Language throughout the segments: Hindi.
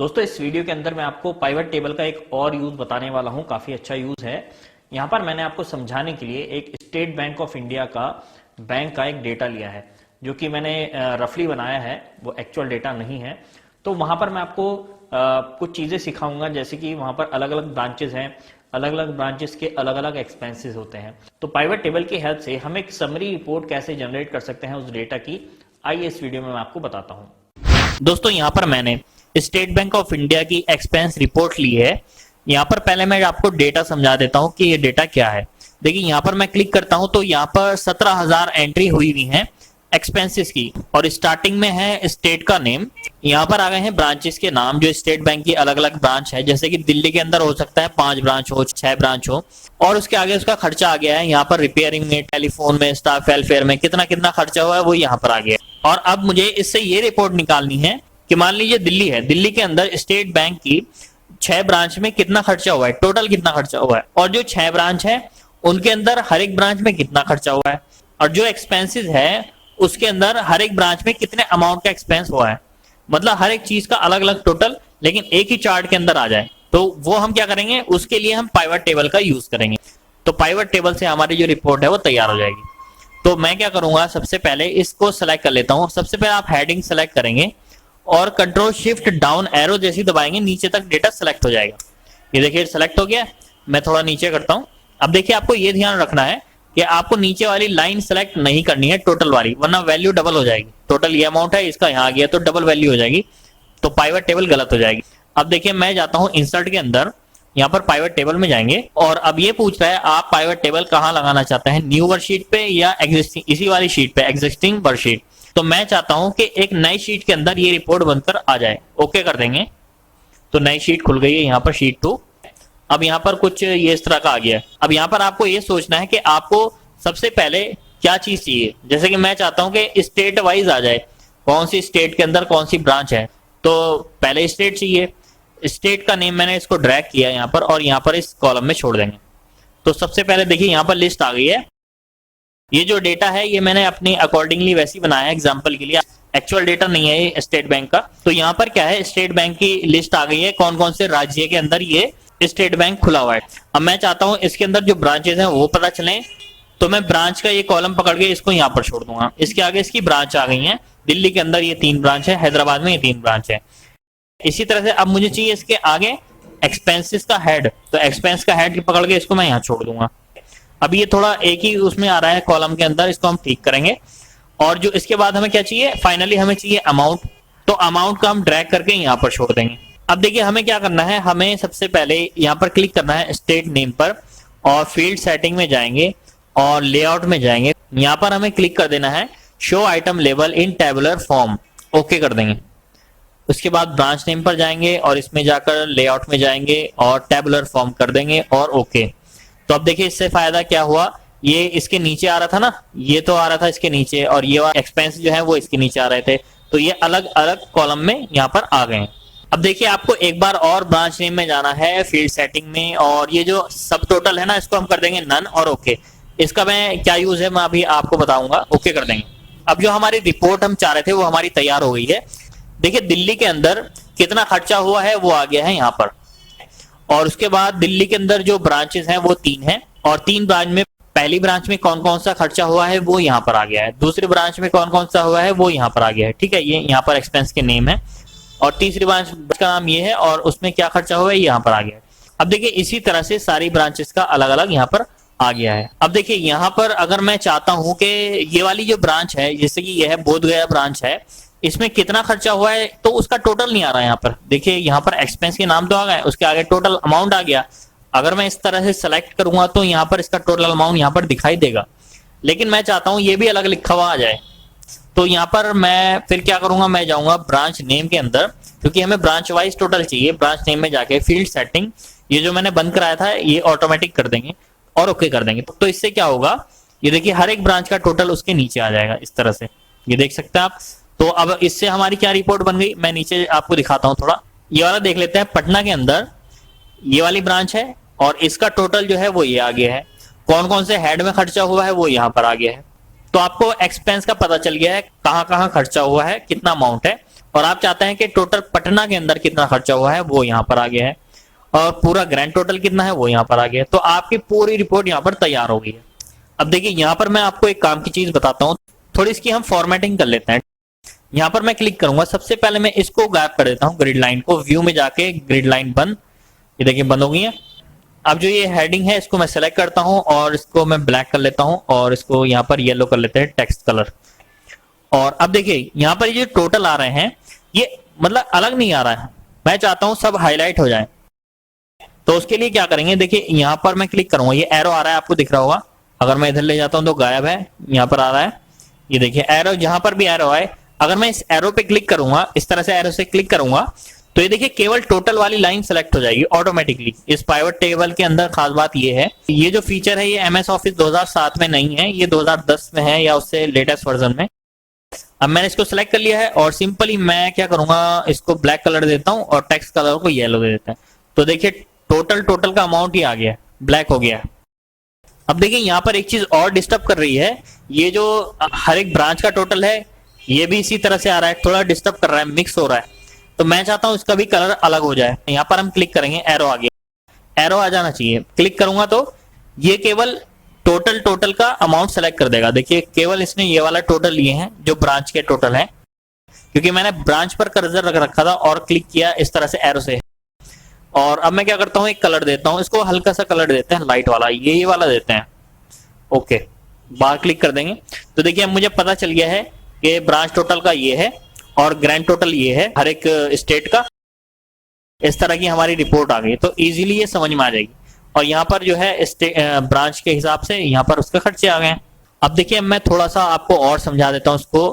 दोस्तों इस वीडियो के अंदर मैं आपको पाइवट टेबल का एक और यूज बताने वाला हूं। काफी अच्छा यूज है। यहां पर मैंने आपको समझाने के लिए एक स्टेट बैंक ऑफ इंडिया का बैंक का एक डेटा लिया है, जो कि मैंने रफली बनाया है, वो एक्चुअल डेटा नहीं है। तो वहां पर मैं आपको कुछ चीजें सिखाऊंगा, जैसे कि वहां पर अलग अलग ब्रांचेस हैं, अलग अलग ब्रांचेस के अलग अलग एक्सपेंसेस होते हैं। तो पाइवट टेबल की हेल्प से हम एक समरी रिपोर्ट कैसे जनरेट कर सकते हैं उस डेटा की, आइए इस वीडियो में मैं आपको बताता हूं। दोस्तों यहाँ पर मैंने स्टेट बैंक ऑफ इंडिया की एक्सपेंस रिपोर्ट ली है। यहाँ पर पहले मैं आपको डेटा समझा देता हूँ कि ये डेटा क्या है। देखिए यहाँ पर मैं क्लिक करता हूँ तो यहाँ पर 17,000 एंट्री हुई हुई है एक्सपेंसेस की, और स्टार्टिंग में है स्टेट का नेम। यहाँ पर आ गए हैं ब्रांचेस के नाम, जो स्टेट बैंक की अलग अलग ब्रांच है। जैसे कि दिल्ली के अंदर हो सकता है 5 ब्रांच हो, 6 ब्रांच हो, और उसके आगे उसका खर्चा आ गया है। यहाँ पर रिपेयरिंग में, टेलीफोन में, स्टाफ वेलफेयर में कितना कितना खर्चा हुआ है वो यहाँ पर आ गया है। और अब मुझे इससे ये रिपोर्ट निकालनी है कि मान लीजिए दिल्ली है, दिल्ली के अंदर स्टेट बैंक की 6 ब्रांच में कितना खर्चा हुआ है, टोटल कितना खर्चा हुआ है, और जो 6 ब्रांच है उनके अंदर हर एक ब्रांच में कितना खर्चा हुआ है, और जो एक्सपेंसेस है उसके अंदर हर एक ब्रांच में कितने अमाउंट का एक्सपेंस हुआ है। मतलब हर एक चीज का अलग अलग टोटल, लेकिन एक ही चार्ट के अंदर आ जाए। तो वो हम क्या करेंगे, उसके लिए हम पाइवट टेबल का यूज करेंगे। तो पाइवट टेबल से हमारी जो रिपोर्ट है वो तैयार हो जाएगी। तो मैं क्या करूंगा, सबसे पहले इसको सेलेक्ट कर लेता हूं। सबसे पहले आप हेडिंग सेलेक्ट करेंगे और कंट्रोल शिफ्ट डाउन एरो जैसी दबाएंगे, नीचे तक डेटा सेलेक्ट हो जाएगा। ये देखिए सेलेक्ट हो गया। मैं थोड़ा नीचे करता हूं। अब देखिए आपको ये ध्यान रखना है कि आपको नीचे वाली लाइन सेलेक्ट नहीं करनी है, टोटल वाली, वरना वैल्यू डबल हो जाएगी। टोटल ये अमाउंट है, इसका यहाँ आ गया तो डबल वैल्यू हो जाएगी, तो पाइवट टेबल गलत हो जाएगी। अब देखिए मैं जाता हूँ इंसर्ट के अंदर, यहाँ पर पाइवट टेबल में जाएंगे, और अब ये पूछ रहा है आप पाइवट टेबल कहाँ लगाना चाहते हैं, न्यू वर्कशीट पे या एग्जिस्टिंग, इसी वाली शीट पे, एग्जिस्टिंग वर्कशीट। तो मैं चाहता हूं कि एक नई शीट के अंदर ये रिपोर्ट बनकर आ जाए। ओके कर देंगे तो नई शीट खुल गई है, यहाँ पर शीट 2। अब यहाँ पर कुछ ये इस तरह का आ गया है। अब यहाँ पर आपको ये सोचना है कि आपको सबसे पहले क्या चीज चाहिए। जैसे कि मैं चाहता हूं कि स्टेट वाइज आ जाए, कौन सी स्टेट के अंदर कौन सी ब्रांच है। तो पहले स्टेट चाहिए, स्टेट का नेम मैंने इसको ड्रैग किया यहाँ पर, और यहाँ पर इस कॉलम में छोड़ देंगे। तो सबसे पहले देखिए यहाँ पर लिस्ट आ गई है। ये जो डेटा है ये मैंने अपने अकॉर्डिंगली वैसे ही बनाया है एग्जांपल के लिए, एक्चुअल डेटा नहीं है ये स्टेट बैंक का। तो यहाँ पर क्या है, स्टेट बैंक की लिस्ट आ गई है, कौन कौन से राज्य के अंदर ये स्टेट बैंक खुला हुआ है। अब मैं चाहता हूँ इसके अंदर जो ब्रांचेस हैं वो पता चले, तो मैं ब्रांच का ये कॉलम पकड़ के इसको यहाँ पर छोड़ दूंगा। इसके आगे इसकी ब्रांच आ गई है। दिल्ली के अंदर ये 3 ब्रांच है, हैदराबाद में ये 3 ब्रांच है। इसी तरह से अब मुझे चाहिए इसके आगे एक्सपेंसेस का हेड, तो एक्सपेंस का हेड पकड़ के इसको मैं यहाँ छोड़ दूंगा। अब ये थोड़ा एक ही उसमें आ रहा है कॉलम के अंदर, इसको हम ठीक करेंगे। और जो इसके बाद हमें क्या चाहिए, फाइनली हमें चाहिए अमाउंट, तो अमाउंट का हम ड्रैग करके यहाँ पर छोड़ देंगे। अब देखिए हमें क्या करना है, हमें सबसे पहले यहाँ पर क्लिक करना है स्टेट नेम पर, और फील्ड सेटिंग में जाएंगे और लेआउट में जाएंगे। यहाँ पर हमें क्लिक कर देना है show item level in tabular form, okay कर देंगे। उसके बाद ब्रांच नेम पर जाएंगे और इसमें जाकर लेआउट में जाएंगे और टेबुलर फॉर्म कर देंगे और ओके। तो अब देखिए इससे फायदा क्या हुआ, ये इसके नीचे आ रहा था ना, ये तो आ रहा था इसके नीचे, और ये एक्सपेंस जो है वो इसके नीचे आ रहे थे, तो ये अलग अलग कॉलम में यहाँ पर आ गए। अब देखिए आपको एक बार और ब्रांच नेम में जाना है, फील्ड सेटिंग में, और ये जो सब टोटल है ना इसको हम कर देंगे नन और ओके। इसका मैं क्या यूज है मैं अभी आपको बताऊंगा, ओके कर देंगे। अब जो हमारी रिपोर्ट हम चाह रहे थे वो हमारी तैयार हो गई है। देखिए दिल्ली के अंदर कितना खर्चा हुआ है वो आ गया है यहाँ पर, और उसके बाद दिल्ली के अंदर जो ब्रांचेस हैं वो 3 हैं, और 3 ब्रांच में पहली ब्रांच में कौन कौन सा खर्चा हुआ है वो यहाँ पर आ गया है, दूसरी ब्रांच में कौन कौन सा हुआ है वो यहाँ पर आ गया है। ठीक है, ये यहाँ पर एक्सपेंस के नेम है, और तीसरी ब्रांच का नाम ये है, और उसमें क्या खर्चा हुआ है यहाँ पर आ गया है। अब देखिए इसी तरह से सारी ब्रांचेस का अलग अलग यहाँ पर आ गया है। अब देखिए यहाँ पर अगर मैं चाहता हूँ कि ये वाली जो ब्रांच है, जैसे कि ये है बोधगया ब्रांच है, इसमें कितना खर्चा हुआ है तो उसका टोटल नहीं आ रहा है यहाँ पर। देखिए यहाँ पर एक्सपेंस के नाम तो आ गए, उसके आगे टोटल अमाउंट आ गया। अगर मैं इस तरह से सेलेक्ट करूंगा तो यहाँ पर इसका टोटल अमाउंट यहाँ पर दिखाई देगा, लेकिन मैं चाहता हूँ ये भी अलग लिखा हुआ आ जाए। तो यहाँ पर मैं फिर क्या करूंगा, मैं जाऊंगा ब्रांच नेम के अंदर, क्योंकि हमें ब्रांच वाइज टोटल चाहिए। ब्रांच नेम में जाके फील्ड सेटिंग, ये जो मैंने बंद कराया था ये ऑटोमेटिक कर देंगे और ओके कर देंगे। तो इससे क्या होगा, ये देखिए हर एक ब्रांच का टोटल उसके नीचे आ जाएगा इस तरह से, ये देख सकते हैं आप। तो अब इससे हमारी क्या रिपोर्ट बन गई, मैं नीचे आपको दिखाता हूँ थोड़ा। ये वाला देख लेते हैं, पटना के अंदर ये वाली ब्रांच है, और इसका टोटल जो है वो ये आ गया है। कौन कौन से हेड में खर्चा हुआ है वो यहाँ पर आ गया है। तो आपको एक्सपेंस का पता चल गया है, कहाँ कहाँ खर्चा हुआ है, कितना अमाउंट है, और आप चाहते हैं कि टोटल पटना के अंदर कितना खर्चा हुआ है वो यहाँ पर आ गया है, और पूरा ग्रैंड टोटल कितना है वो यहाँ पर आ गया है। तो आपकी पूरी रिपोर्ट यहाँ पर तैयार हो गई है। अब देखिए यहाँ पर मैं आपको एक काम की चीज बताता हूँ, थोड़ी इसकी हम फॉर्मेटिंग कर लेते हैं। यहाँ पर मैं क्लिक करूंगा, सबसे पहले मैं इसको गायब कर देता हूँ, ग्रिड लाइन को। व्यू में जाके ग्रिड लाइन बंद, ये देखिए बंद हो गई है। अब जो ये हेडिंग है इसको मैं सेलेक्ट करता हूँ और इसको मैं ब्लैक कर लेता हूँ और इसको यहाँ पर येलो कर लेते हैं, टेक्स्ट कलर। और अब देखिए यहाँ पर ये टोटल आ रहे हैं, ये मतलब अलग नहीं आ रहा है, मैं चाहता हूँ सब हाईलाइट हो जाए। तो उसके लिए क्या करेंगे, देखिए यहाँ पर मैं क्लिक करूंगा, ये एरो आ रहा है आपको दिख रहा होगा। अगर मैं इधर ले जाता हूँ तो गायब है, यहाँ पर आ रहा है, ये देखिए एरो, जहां पर भी एरो आए, अगर मैं इस एरो पे क्लिक करूंगा, इस तरह से एरो से क्लिक करूंगा, तो ये देखिए केवल टोटल वाली लाइन सेलेक्ट हो जाएगी ऑटोमेटिकली। इस पाइवट टेबल के अंदर खास बात ये है, ये जो फीचर है ये एमएस ऑफिस 2007 में नहीं है, ये 2010 में है या उससे लेटेस्ट वर्जन में। अब मैंने इसको सिलेक्ट कर लिया है और सिंपली मैं क्या करूंगा, इसको ब्लैक कलर देता हूं और टेक्स्ट कलर को येलो दे देता है। तो देखिए टोटल का अमाउंट ही आ गया, ब्लैक हो गया। अब देखिए यहाँ पर एक चीज और डिस्टर्ब कर रही है, ये जो हर एक ब्रांच का टोटल है ये भी इसी तरह से आ रहा है, थोड़ा डिस्टर्ब कर रहा है, मिक्स हो रहा है। तो मैं चाहता हूं इसका भी कलर अलग हो जाए। यहाँ पर हम क्लिक करेंगे, एरो आ गया, एरो आ जाना चाहिए। क्लिक करूंगा तो ये केवल टोटल का अमाउंट सेलेक्ट कर देगा। देखिए केवल इसने ये वाला टोटल लिए हैं जो ब्रांच के टोटल है, क्योंकि मैंने ब्रांच पर कर्सर रख रखा था और क्लिक किया इस तरह से एरो से। और अब मैं क्या करता हूँ, एक कलर देता हूँ, इसको हल्का सा कलर देते हैं, लाइट वाला, ये वाला देते हैं। ओके, बाहर क्लिक कर देंगे तो देखिए अब मुझे पता चल गया है कि ब्रांच टोटल का ये है और ग्रैंड टोटल ये है हर एक स्टेट का। इस तरह की हमारी रिपोर्ट आ गई, तो इजीली ये समझ में आ जाएगी। और यहाँ पर जो है ब्रांच के हिसाब से यहाँ पर उसके खर्चे आ गए। अब देखिए मैं थोड़ा सा आपको और समझा देता हूँ उसको।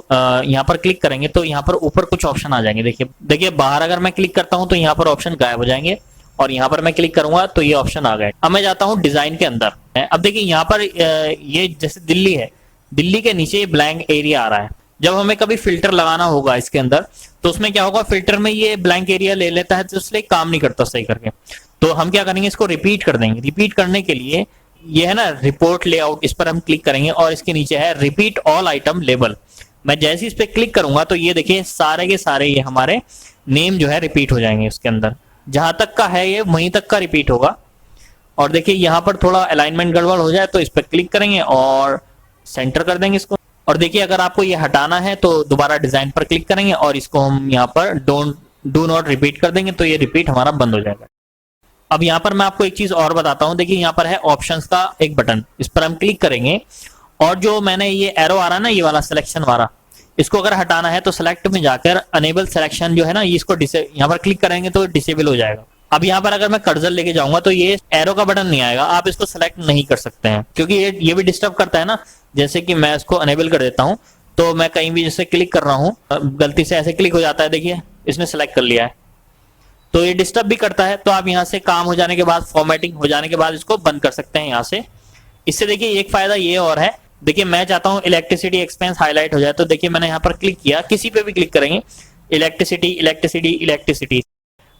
यहाँ पर क्लिक करेंगे तो यहाँ पर ऊपर कुछ ऑप्शन आ जाएंगे। देखिए बाहर अगर मैं क्लिक करता हूँ तो यहाँ पर ऑप्शन गायब हो जाएंगे और यहाँ पर मैं क्लिक करूंगा तो ये ऑप्शन आ गए। अब मैं जाता हूँ डिजाइन के अंदर। अब देखिए यहाँ पर ये जैसे दिल्ली है, दिल्ली के नीचे ब्लैंक एरिया आ रहा है। जब हमें कभी फिल्टर लगाना होगा इसके अंदर तो उसमें क्या होगा, फिल्टर में ये ब्लैंक एरिया ले लेता है तो इसलिए काम नहीं करता सही करके। तो हम क्या करेंगे, इसको रिपीट कर देंगे। रिपीट करने के लिए ये है ना रिपोर्ट लेआउट, इस पर हम क्लिक करेंगे और इसके नीचे है रिपीट ऑल आइटम लेबल। मैं जैसे इस पे क्लिक करूंगा तो ये देखिए सारे के सारे ये हमारे नेम जो है रिपीट हो जाएंगे उसके अंदर, जहां तक का है ये वहीं तक का रिपीट होगा। और देखिए यहाँ पर थोड़ा अलाइनमेंट गड़बड़ हो जाए तो इस पर क्लिक करेंगे और सेंटर कर देंगे इसको। और देखिए अगर आपको ये हटाना है तो दोबारा डिजाइन पर क्लिक करेंगे और इसको हम यहाँ पर डू नॉट रिपीट कर देंगे तो ये रिपीट हमारा बंद हो जाएगा। अब यहाँ पर मैं आपको एक चीज और बताता हूँ। देखिए यहाँ पर है ऑप्शंस का एक बटन, इस पर हम क्लिक करेंगे और जो मैंने ये एरो आ रहा है ना, ये वाला सिलेक्शन वाला, इसको अगर हटाना है तो सेलेक्ट में जाकर अनेबल सिलेक्शन जो है ना, इसको यहाँ पर क्लिक करेंगे तो डिसेबल हो जाएगा। अब यहाँ पर अगर मैं कर्सर लेके जाऊंगा तो ये एरो का बटन नहीं आएगा, आप इसको सेलेक्ट नहीं कर सकते हैं क्योंकि ये भी डिस्टर्ब करता है ना। जैसे कि मैं इसको अनेबल कर देता हूँ तो मैं कहीं भी जैसे क्लिक कर रहा हूँ, गलती से ऐसे क्लिक हो जाता है, देखिए इसने सेलेक्ट कर लिया है तो ये डिस्टर्ब भी करता है। तो आप यहाँ से काम हो जाने के बाद, फॉर्मेटिंग हो जाने के बाद इसको बंद कर सकते हैं यहाँ से। इससे देखिए एक फायदा ये और है, देखिए मैं चाहता हूँ इलेक्ट्रिसिटी एक्सपेंस हाईलाइट हो जाए तो देखिए मैंने यहाँ पर क्लिक किया, किसी पे भी क्लिक करेंगे, इलेक्ट्रिसिटी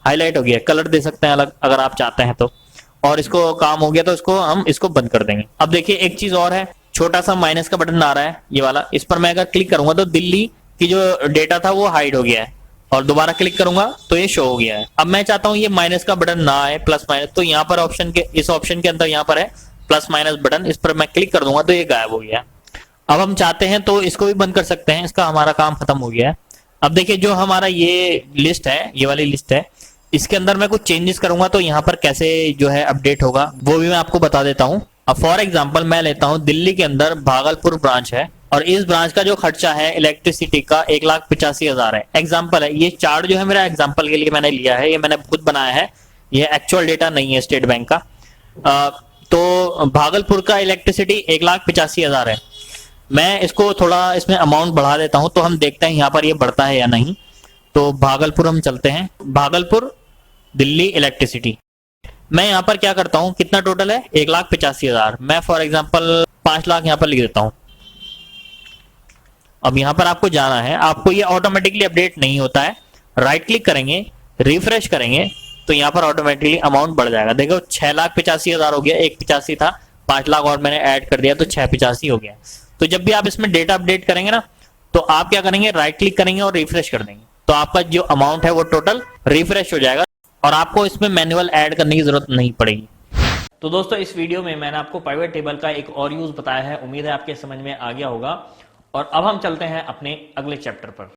हाईलाइट हो गया। कलर दे सकते हैं अलग अगर आप चाहते हैं तो। और इसको काम हो गया तो इसको हम बंद कर देंगे। अब देखिए एक चीज और है, छोटा सा माइनस का बटन आ रहा है ये वाला, इस पर मैं अगर क्लिक करूंगा तो दिल्ली की जो डेटा था वो हाइड हो गया है और दोबारा क्लिक करूंगा तो ये शो हो गया है। अब मैं चाहता हूँ ये माइनस का बटन ना आए, प्लस माइनस, तो यहाँ पर इस ऑप्शन के अंदर यहाँ पर है प्लस माइनस बटन, इस पर मैं क्लिक कर दूंगा तो ये गायब हो गया। अब हम चाहते हैं तो इसको भी बंद कर सकते हैं, इसका हमारा काम खत्म हो गया है। अब देखिए जो हमारा ये लिस्ट है, ये वाली लिस्ट है, इसके अंदर मैं कुछ चेंजेस करूंगा तो यहाँ पर कैसे जो है अपडेट होगा वो भी मैं आपको बता देता हूँ। अब फॉर एग्जांपल मैं लेता हूँ दिल्ली के अंदर भागलपुर ब्रांच है और इस ब्रांच का जो खर्चा है इलेक्ट्रिसिटी का 1,85,000 है। एग्जांपल है, ये चार्ट जो है मेरा एग्जांपल के लिए मैंने लिया है, ये मैंने खुद बनाया है, ये एक्चुअल डेटा नहीं है स्टेट बैंक का। तो भागलपुर का इलेक्ट्रिसिटी 1,85,000 है। मैं इसको थोड़ा इसमें अमाउंट बढ़ा देता हूं तो हम देखते हैं यहाँ पर ये बढ़ता है या नहीं। तो भागलपुर हम चलते हैं, भागलपुर दिल्ली इलेक्ट्रिसिटी। मैं यहाँ पर क्या करता हूँ, कितना टोटल है 1,85,000, मैं फॉर एग्जांपल 5 लाख यहाँ पर लिख देता हूँ। अब यहाँ पर आपको जाना है, आपको ये ऑटोमेटिकली अपडेट नहीं होता है, राइट क्लिक करेंगे, रिफ्रेश करेंगे तो यहाँ पर ऑटोमेटिकली अमाउंट बढ़ जाएगा। देखो 6,85,000 हो गया, 1,85 था, 5 लाख और मैंने ऐड कर दिया तो 6,85 हो गया। तो जब भी आप इसमें डेटा अपडेट करेंगे ना तो आप क्या करेंगे, राइट क्लिक करेंगे और रिफ्रेश कर देंगे तो आपका जो अमाउंट है वो टोटल रिफ्रेश हो जाएगा और आपको इसमें मैनुअल ऐड करने की जरूरत नहीं पड़ेगी। तो दोस्तों इस वीडियो में मैंने आपको पाइवट टेबल का एक और यूज बताया है, उम्मीद है आपके समझ में आ गया होगा। और अब हम चलते हैं अपने अगले चैप्टर पर।